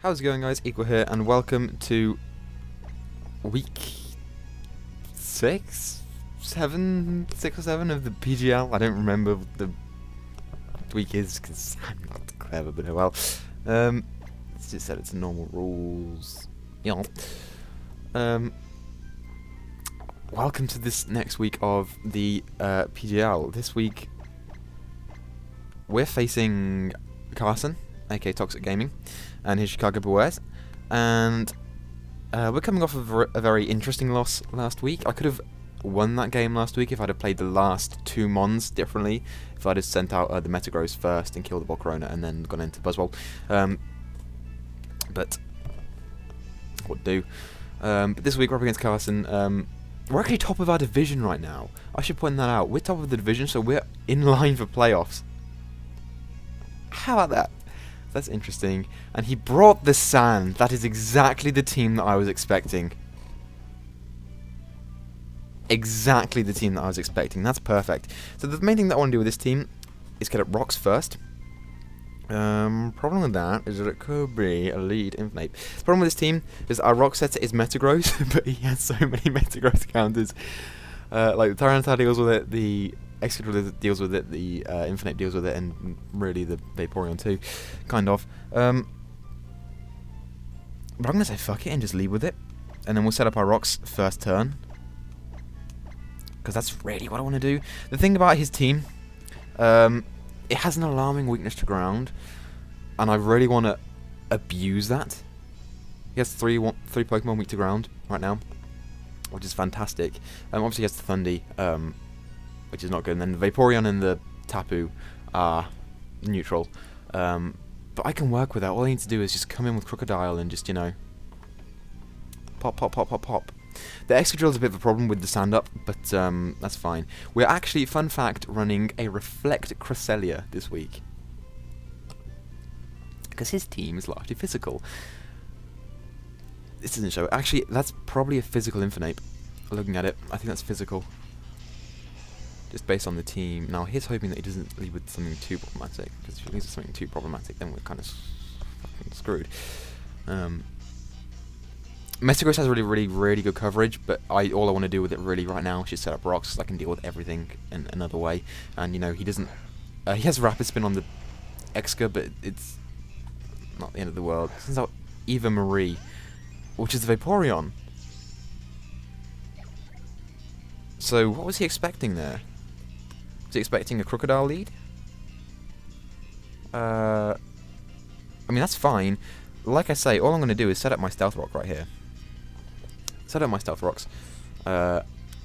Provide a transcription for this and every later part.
How's it going, guys? Equa here, and welcome to week 6 or 7 of the PGL. I don't remember what the week is because I'm not clever, but oh well. It's just said it's normal rules. Yeah. Welcome to this next week of the PGL. This week we're facing Carson, aka Toxic Gaming, and his Chicago Bewears, and we're coming off of a very interesting loss last week. I could have won that game last week if I'd have played the last two Mons differently, if I'd have sent out the Metagross first and killed the Volcarona and then gone into Buzzwole. But what do? But this week we're up against Carson. We're actually top of our division right now. I should point that out. We're top of the division, so we're in line for playoffs. How about that? That's interesting. And he brought the sand. That is exactly the team that I was expecting. Exactly the team that I was expecting. That's perfect. So the main thing that I want to do with this team is get up rocks first. Problem with that is that it could be a lead infinite. The problem with this team is our rock setter is Metagross, but he has so many Metagross counters. Like the Tyranitar deals with it, the Excadrill deals with it, the Infinite deals with it, and really the Vaporeon too, kind of. But I'm gonna say fuck it and just leave with it, and then we'll set up our rocks first turn, because that's really what I want to do. The thing about his team, it has an alarming weakness to ground, and I really want to abuse that. He has three Pokemon weak to ground right now, which is fantastic. Obviously he has the Thundy, which is not good, and then the Vaporeon and the Tapu are neutral. But I can work with that. All I need to do is just come in with Crocodile and just, you know, pop, pop, pop, pop, pop. The Excadrill is a bit of a problem with the stand up, but that's fine. We're actually, fun fact, running a Reflect Cresselia this week, because his team is largely physical. This doesn't show. Actually, that's probably a physical Infinite. Looking at it, I think that's physical, just based on the team. Now, he's hoping that he doesn't lead with something too problematic, because if he leads with something too problematic, then we're kind of fucking screwed. Metagross has really good coverage, but all I want to do with it really right now is just set up rocks so I can deal with everything in another way. And, you know, he doesn't... he has Rapid Spin on the Exca, but it's not the end of the world. It turns out Eva Marie, which is the Vaporeon. So, what was he expecting there? Was he expecting a Crocodile lead? I mean, that's fine. Like I say, all I'm going to do is set up my Stealth Rock right here. Set up my Stealth Rocks.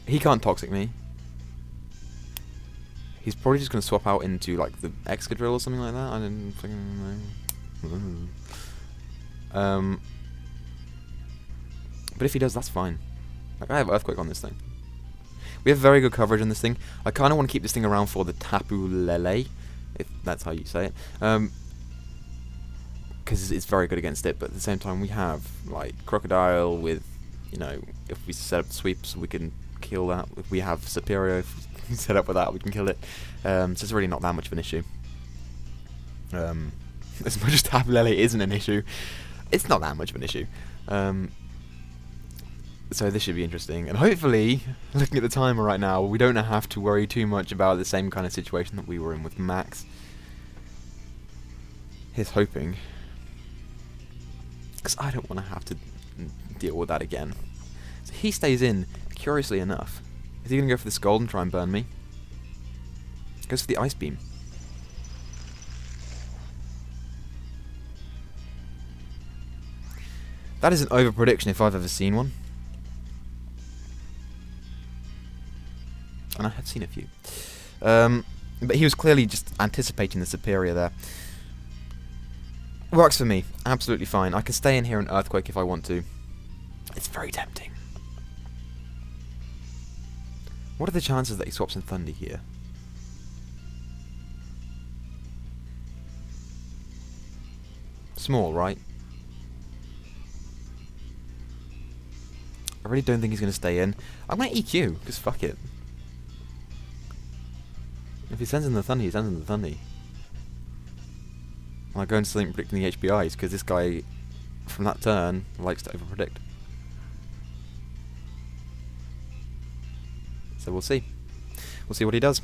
He can't Toxic me. He's probably just going to swap out into, like, the Excadrill or something like that. I didn't fucking know. But if he does, that's fine. Like, I have Earthquake on this thing. We have very good coverage on this thing. I kind of want to keep this thing around for the Tapu Lele, if that's how you say it. Because it's very good against it, but at the same time we have, like, Crocodile with, you know, if we set up sweeps, we can kill that. If we have Serperior, if we set up with that, we can kill it. So it's really not that much of an issue. As much as Tapu Lele isn't an issue, it's not that much of an issue. So this should be interesting, and hopefully, looking at the timer right now, we don't have to worry too much about the same kind of situation that we were in with Max. Here's hoping, because I don't want to have to deal with that again. So he stays in, curiously enough. Is he going to go for the Scald and try and burn me? Goes for the Ice Beam. That is an over-prediction if I've ever seen one. And I have seen a few. But he was clearly just anticipating the Serperior there. Works for me. Absolutely fine. I can stay in here and Earthquake if I want to. It's very tempting. What are the chances that he swaps in Thundy here? Small, right? I really don't think he's going to stay in. I'm going to EQ, because fuck it. If he sends in the Thundy, he sends in the Thundy. I go into something predicting the HBIs, because this guy from that turn likes to overpredict. So we'll see. We'll see what he does.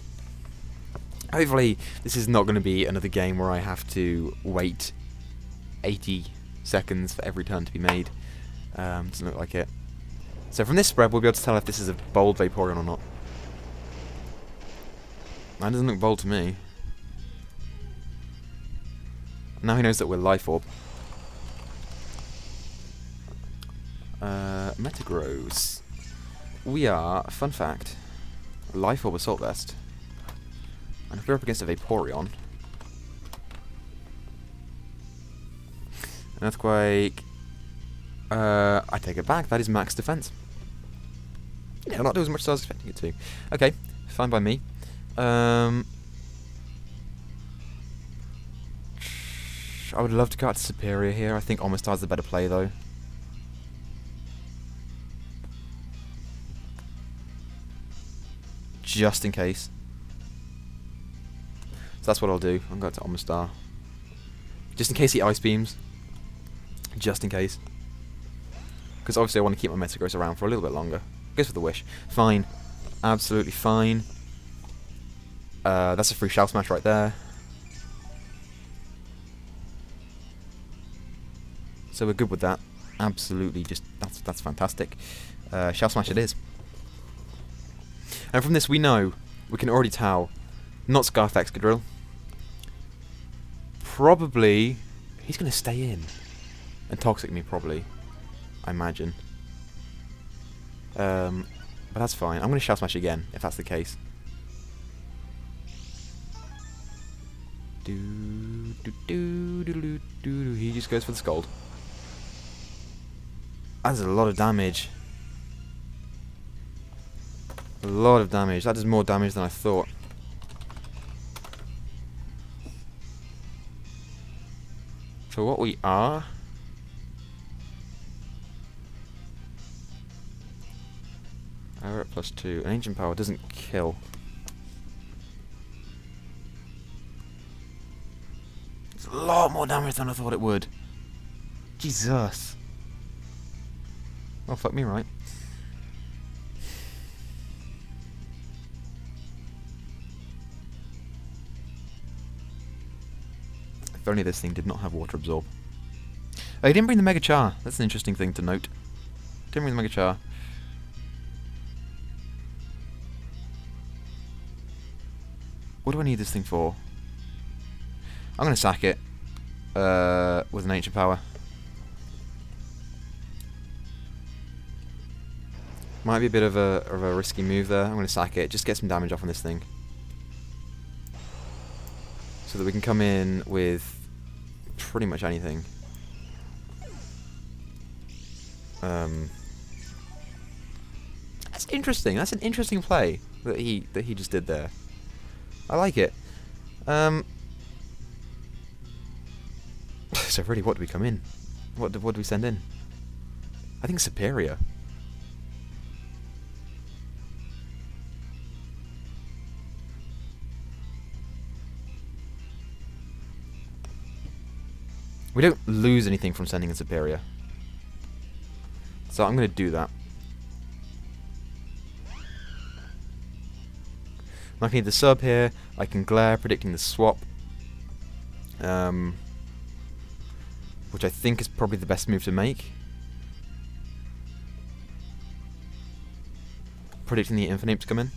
Hopefully this is not going to be another game where I have to wait 80 seconds for every turn to be made. Doesn't look like it. So from this spread we'll be able to tell if this is a bold Vaporeon or not. That doesn't look bold to me. Now he knows that we're Life Orb. Metagross. We are, fun fact, Life Orb Assault Vest. And if we're up against a Vaporeon, an Earthquake, I take it back, that is max defense. Yeah, not do as much as I was expecting it to. Okay, fine by me. I would love to go out to Serperior here. I think Omastar's the better play though. Just in case. So that's what I'll do. I'm going to Omastar. Just in case he Ice Beams. Just in case. Because obviously I want to keep my Metagross around for a little bit longer. Goes for the Wish. Fine. Absolutely fine. That's a free Shell Smash right there. So we're good with that. Absolutely, just that's fantastic. Shell Smash it is. And from this we know, we can already tell, not Scarf Excadrill. Probably, he's going to stay in. And Toxic me probably, I imagine. But that's fine. I'm going to Shell Smash again, if that's the case. He just goes for the Scald. That's a lot of damage. A lot of damage. That does more damage than I thought. For what we are... We're at +2. An Ancient Power doesn't kill. It's a lot more damage than I thought it would. Jesus. Oh, fuck me right. If only this thing did not have Water Absorb. Oh, he didn't bring the Mega Char. That's an interesting thing to note. Didn't bring the Mega Char. What do I need this thing for? I'm going to sack it with an Ancient Power. Might be a bit of a risky move there. I'm going to sack it. Just get some damage off on this thing. So that we can come in with pretty much anything. That's interesting. That's an interesting play that he just did there. I like it. So really, what do we come in? What do we send in? I think Serperior. We don't lose anything from sending in Serperior. So I'm going to do that. I can need the sub here. I can glare, predicting the swap. Which I think is probably the best move to make. Predicting the Infinite to come in.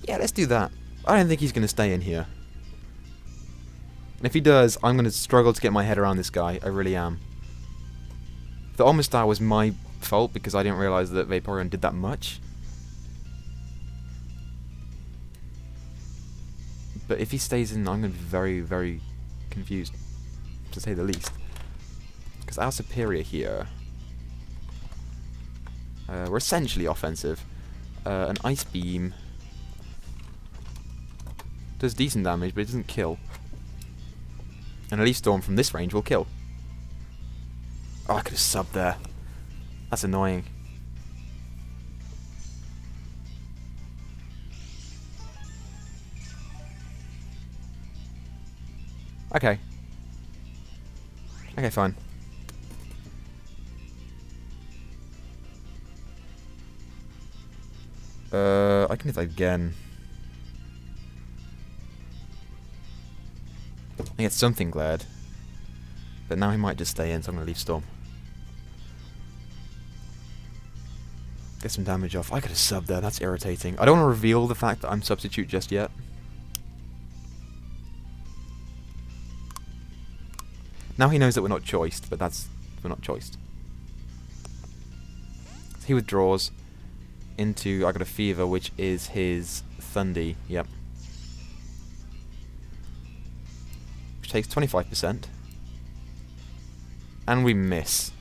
Yeah, let's do that. I don't think he's going to stay in here. And if he does, I'm going to struggle to get my head around this guy. I really am. The Omastar was my fault because I didn't realise that Vaporeon did that much. But if he stays in, I'm going to be very, very confused, to say the least. Because our Serperior here... we're essentially offensive. An Ice Beam... does decent damage, but it doesn't kill. And a Leaf Storm from this range will kill. Oh, I could have subbed there. That's annoying. Okay. Okay, fine. I can hit that again. I get something glared. But now he might just stay in, so I'm going to leave Storm. Get some damage off. I could have subbed there, that's irritating. I don't want to reveal the fact that I'm substitute just yet. Now he knows that we're not choiced, but we're not choiced. So he withdraws into I got a Fever, which is his Thundy, yep. Which takes 25%. And we miss.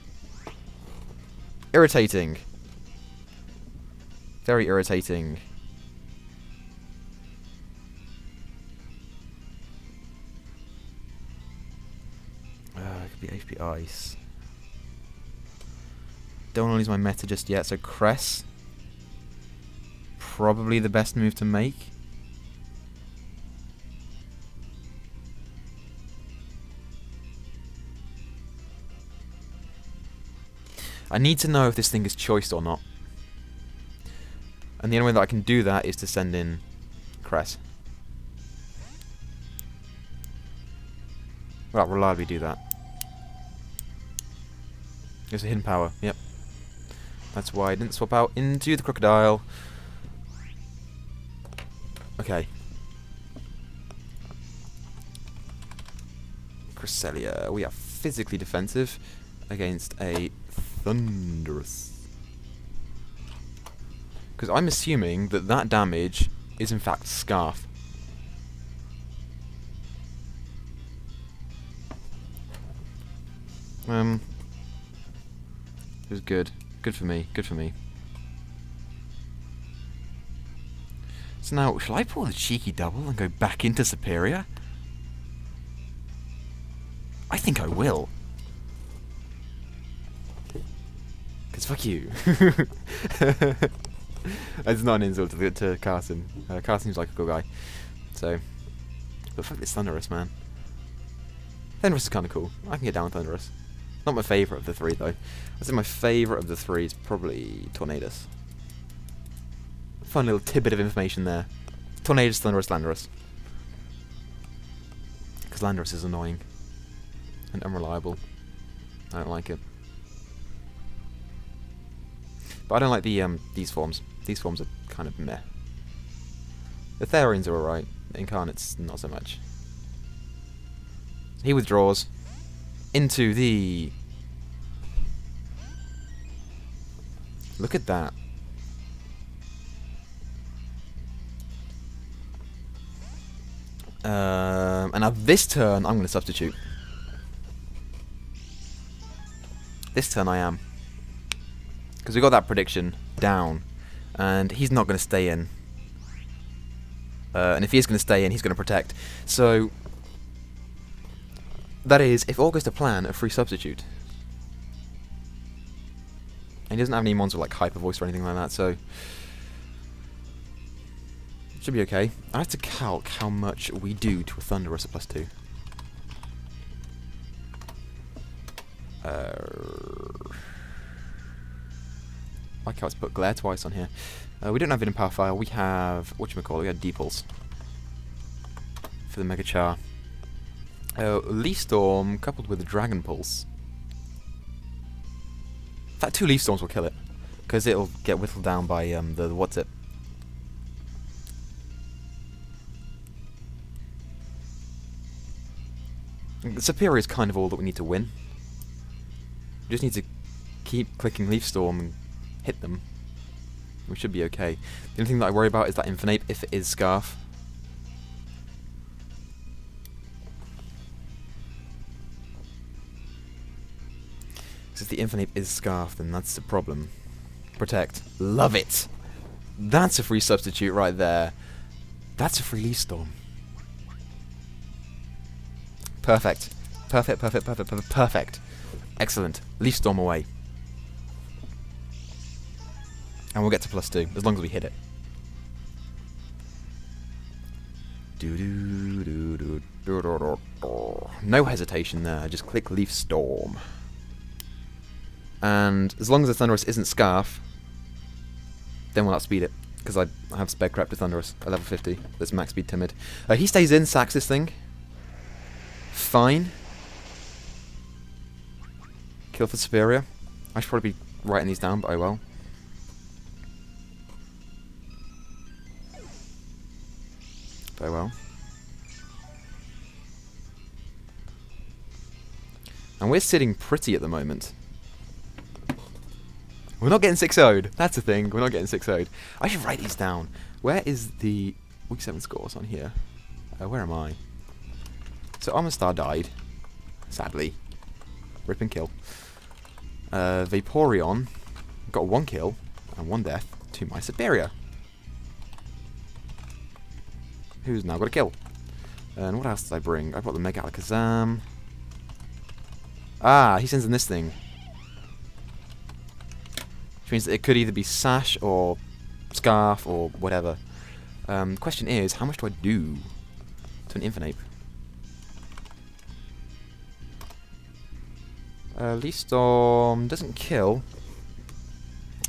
Irritating. Very irritating. It could be HP Ice. Don't want to lose my meta just yet, so Cress. Probably the best move to make. I need to know if this thing is choiced or not. And the only way that I can do that is to send in Cress. Well, I'll reliably do that. There's a hidden power, yep. That's why I didn't swap out into the Crocodile. Okay. Cresselia. We are physically defensive against a Thunderous. Because I'm assuming that that damage is in fact Scarf. It was good. Good for me. Good for me. So now, shall I pull the cheeky double and go back into Serperior? I think I will. Because fuck you. It's not an insult to Carson. Carson seems like a cool guy. So, but fuck this Thunderous, man. Thunderous is kind of cool. I can get down with Thunderous. Not my favourite of the three, though. I think my favourite of the three is probably Tornadus. Fun little tidbit of information there. Tornadus, Thunderous, Landorus. Because Landorus is annoying. And unreliable. I don't like it. But I don't like the these forms. These forms are kind of meh. The Therians are alright. The Incarnates, not so much. He withdraws into the... Look at that. And now this turn, I'm going to substitute. This turn I am. Because we got that prediction down. And he's not going to stay in. And if he is going to stay in, he's going to protect. So, that is, if all goes to plan, a free substitute. And he doesn't have any mons with like Hyper Voice or anything like that, so... Should be okay. I have to calc how much we do to a Thunderous at +2. Like how it's put Glare twice on here. We don't have it in Power Fire, we have... whatchamacallit, we have D-Pulse. For the Mega Char. Leaf Storm coupled with a Dragon Pulse. In fact, 2 Leaf Storms will kill it. Because it'll get whittled down by the what's it? Serperior is kind of all that we need to win. We just need to keep clicking Leaf Storm and hit them. We should be okay. The only thing that I worry about is that Infernape if it is Scarf. Because if the Infernape is Scarf, then that's the problem. Protect. Love it! That's a free substitute right there. That's a free Leaf Storm. Perfect. Perfect, perfect, perfect, perfect, perfect. Excellent. Leaf Storm away. And we'll get to +2, as long as we hit it. Do do do do do do do. No hesitation there, just click Leaf Storm. And as long as the Thunderous isn't Scarf, then we'll outspeed it. Because I have Spec Crap to Thunderous at level 50. That's max speed Timid. He stays in, sacks this thing. Fine. Kill for Serperior. I should probably be writing these down, but I will. Very well. And we're sitting pretty at the moment. We're not getting 6-0'd. That's the thing. We're not getting 6-0'd. I should write these down. Where is the Week 7 scores on here? Where am I? So Armorstar died. Sadly. Rip and kill. Vaporeon got 1 kill and 1 death to my Serperior, who's now got a kill. And what else did I bring? I brought the Mega Alakazam. Ah, he sends in this thing. Which means that it could either be Sash or Scarf or whatever. The question is, how much do I do to an Infernape? Leaf Storm doesn't kill,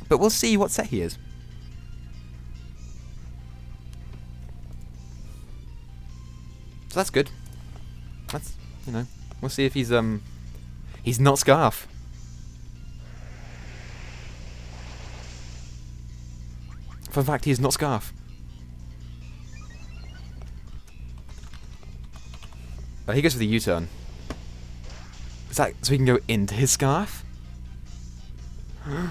but we'll see what set he is. So that's good. That's, you know, we'll see if he's not Scarf. Fun fact, he is not Scarf. He goes for the U-turn. Is that so he can go into his Scarf? Because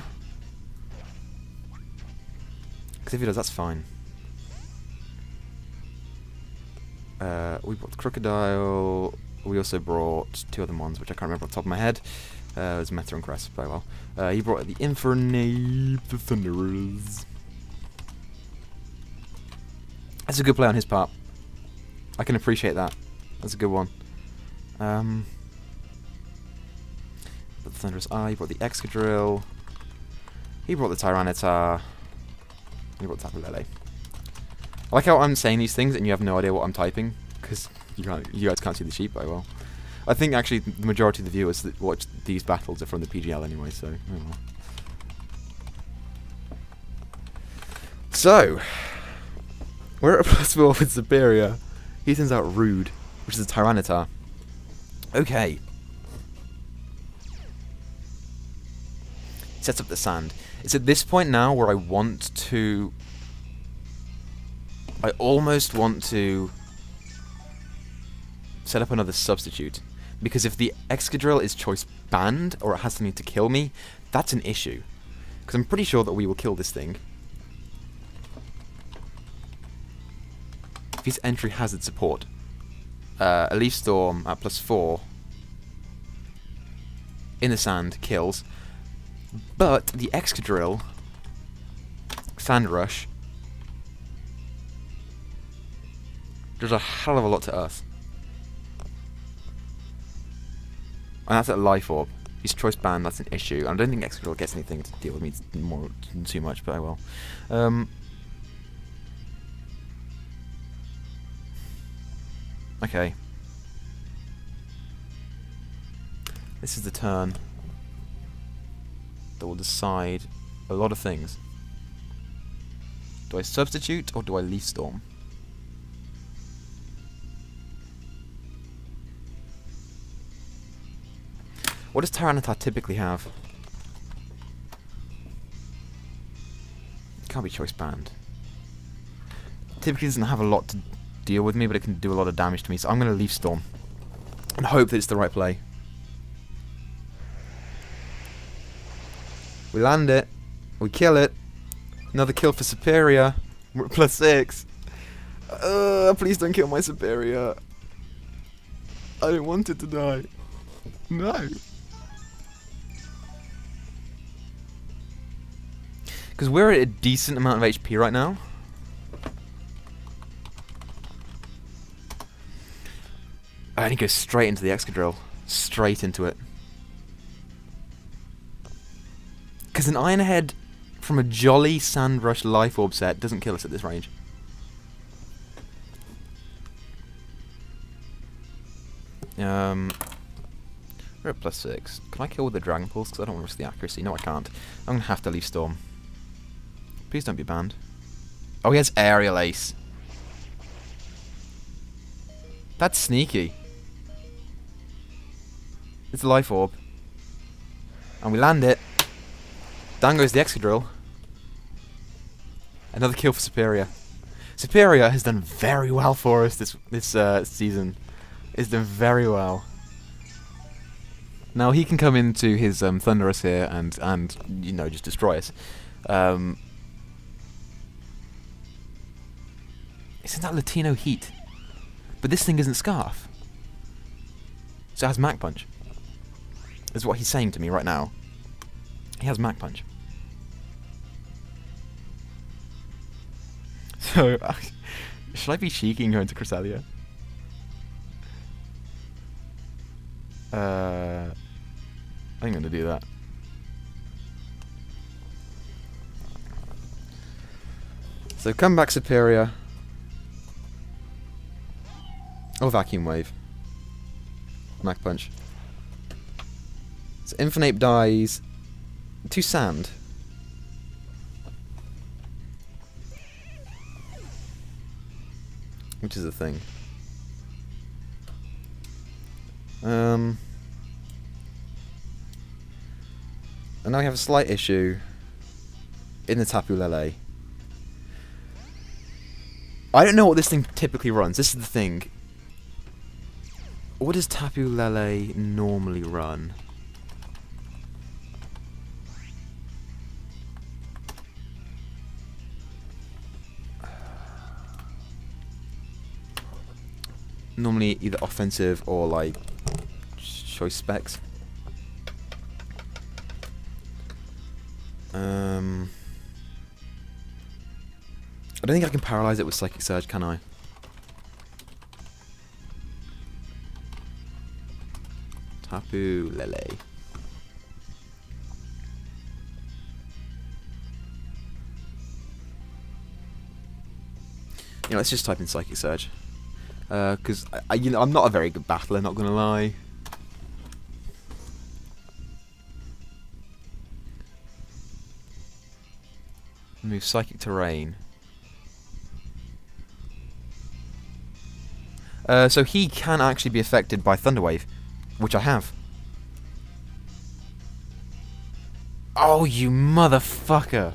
if he does, that's fine. We brought the Crocodile. We also brought 2 other ones, which I can't remember off the top of my head. It was Mether and Crest, very well. He brought the Infernape, the Thunderers. That's a good play on his part. I can appreciate that. That's a good one. The Thunderous Eye, he brought the Excadrill. He brought the Tyranitar. He brought the Tapu Lele. I like how I'm saying these things and you have no idea what I'm typing, because you guys can't see the sheet very well. I think actually the majority of the viewers that watch these battles are from the PGL anyway, so oh well. So, we're at a +4 with Serperior. He sends out Rude, which is a Tyranitar. Okay. Sets up the sand. It's at this point now where I almost want to set up another substitute. Because if the Excadrill is choice banned, or it has something to kill me, that's an issue. Because I'm pretty sure that we will kill this thing. If he's entry hazard support, a Leaf Storm at +4 in the sand kills. But the Excadrill Sand Rush does a hell of a lot to us. And that's at Life Orb. He's choice banned, that's an issue. And I don't think Excadrill gets anything to deal with me too much, but I will. Okay. This is the turn that will decide a lot of things. Do I substitute or do I Leaf Storm? What does Tyranitar typically have? It can't be choice banned. Typically doesn't have a lot to deal with me, but it can do a lot of damage to me, so I'm going to Leaf Storm and hope that it's the right play. We land it. We kill it. Another kill for Serperior. We're at +6. Please don't kill my Serperior. I don't want it to die. No. Because we're at a decent amount of HP right now. And he goes straight into the Excadrill. Straight into it. Because an Iron Head from a Jolly Sand Rush Life Orb set doesn't kill us at this range. We're at +6. Can I kill with the Dragon Pulse? Because I don't want to risk the accuracy. No, I can't. I'm going to have to leave Storm. Please don't be banned. Oh, he has Aerial Ace. That's sneaky. It's a Life Orb. And we land it. Down goes the Excadrill. Another kill for Serperior. Serperior has done very well for us this season. It's done very well. Now he can come into his Thunderous here and you know, just destroy us. Isn't that Latino Heat? But this thing isn't Scarf. So it has Mach Punch. Is what he's saying to me right now. He has Mach Punch. So, should I be cheeky and go into Cresselia? I'm going to do that. So come back Serperior. Oh, Vacuum Wave. Mach Punch. So Infernape dies to Sand. Which is a thing. And now we have a slight issue in the Tapu Lele. I don't know what this thing typically runs. This is the thing. What does Tapu Lele normally run? Normally either offensive or like choice specs. I don't think I can paralyze it with Psychic Surge, can I? Tapu Lele. You know, let's just type in Psychic Surge. Because you know, I'm not a very good battler, not gonna lie. Move Psychic Terrain. So he can actually be affected by Thunder Wave, which I have. Oh, you motherfucker!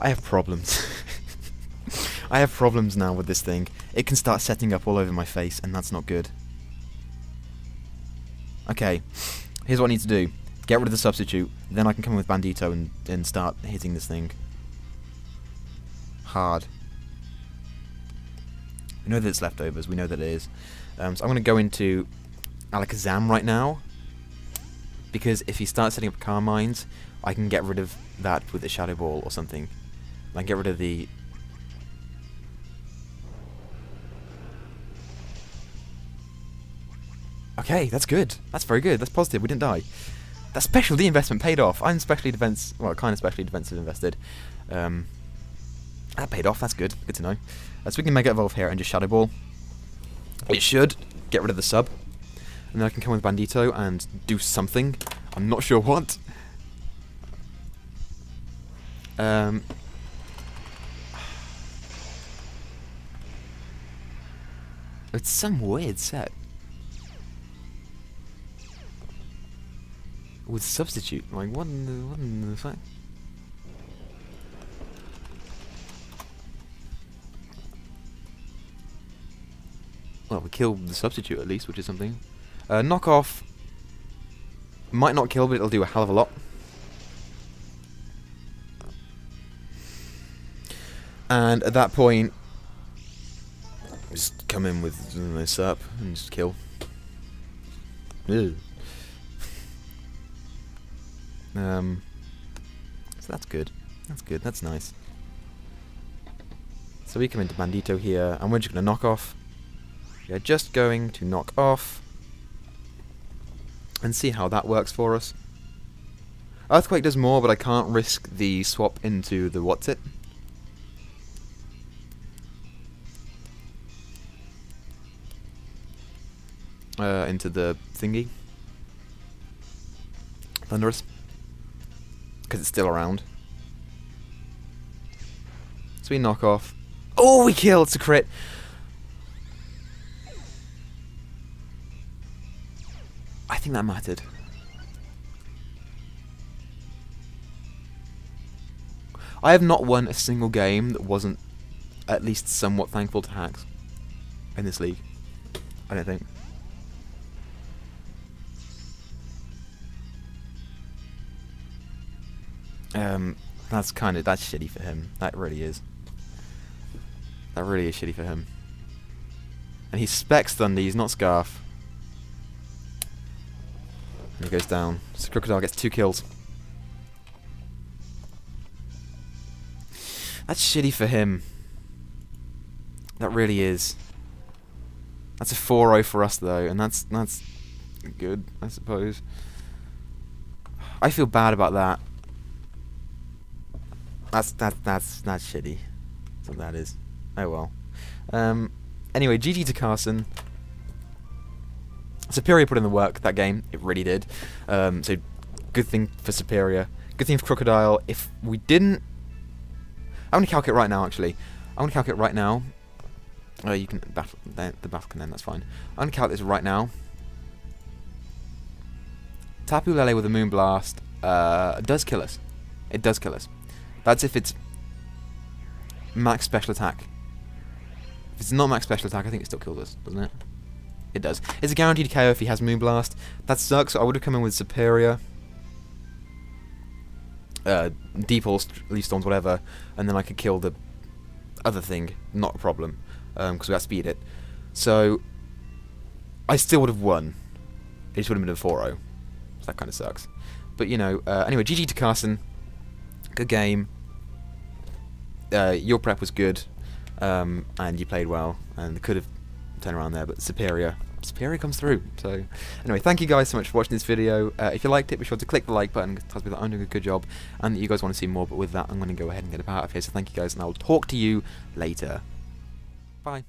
I have problems. I have problems now with this thing. It can start setting up all over my face, and that's not good. Okay, here's what I need to do. Get rid of the substitute, then I can come in with Bandito and start hitting this thing. Hard. We know that it's leftovers, we know that it is. So I'm going to go into Alakazam right now, because if he starts setting up Carmines, I can get rid of that with a Shadow Ball or something. I can get rid of the... Okay, that's good. That's very good. That's positive. We didn't die. That specialty investment paid off. I'm specially defense... Well, kind of specially defensive invested. That paid off. That's good. Good to know. So we can Mega Evolve here and just Shadow Ball. It should get rid of the sub. And then I can come with Bandito and do something. I'm not sure what. It's some weird set. With substitute. Like, what in the fuck? Well, we killed the substitute at least, which is something. Knockoff might not kill, but it'll do a hell of a lot. And at that point, just come in with this up and just kill. Ew. So that's good. That's good. That's nice. So we come into Bandito here, and we're just going to knock off. We're just going to knock off and see how that works for us. Earthquake does more, but I can't risk the swap into the what's it. Into the thingy. Thunderous. Because it's still around. So we knock off. Oh, we kill! It's a crit! I think that mattered. I have not won a single game that wasn't at least somewhat thankful to hacks in this league. I don't think. That's shitty for him. That really is. That really is shitty for him. And he specs Thunder, he's not Scarf. And he goes down. So Crocodile gets 2 kills. That's shitty for him. That really is. That's a 4-0 for us though, and that's good, I suppose. I feel bad about that. That's shitty. That's what that is. Oh well. Anyway, GG to Carson. Serperior put in the work that game. It really did. So good thing for Serperior. Good thing for Crocodile. If we didn't, I'm gonna calculate right now. Actually, I'm gonna calculate right now. You can battle. The battle can end. That's fine. I'm gonna calculate this right now. Tapu Lele with a Moonblast does kill us. It does kill us. That's if it's max special attack. If it's not max special attack, I think it still kills us, doesn't it? It does. It's a guaranteed KO if he has Moonblast. That sucks. I would have come in with Serperior, Deep Pulse, Leaf Storms, whatever, and then I could kill the other thing. Not a problem, because we outspeed it. So I still would have won. It just would have been a 4-0. So that kind of sucks. But you know, anyway, GG to Carson. Good game. Your prep was good, and you played well, and could have turned around there, but Serperior comes through. So anyway, thank you guys so much for watching this video. If you liked it, be sure to click the like button. It tells me that I'm doing a good job and that you guys want to see more. But with that, I'm going to go ahead and get up out of here. So thank you guys, and I will talk to you later. Bye.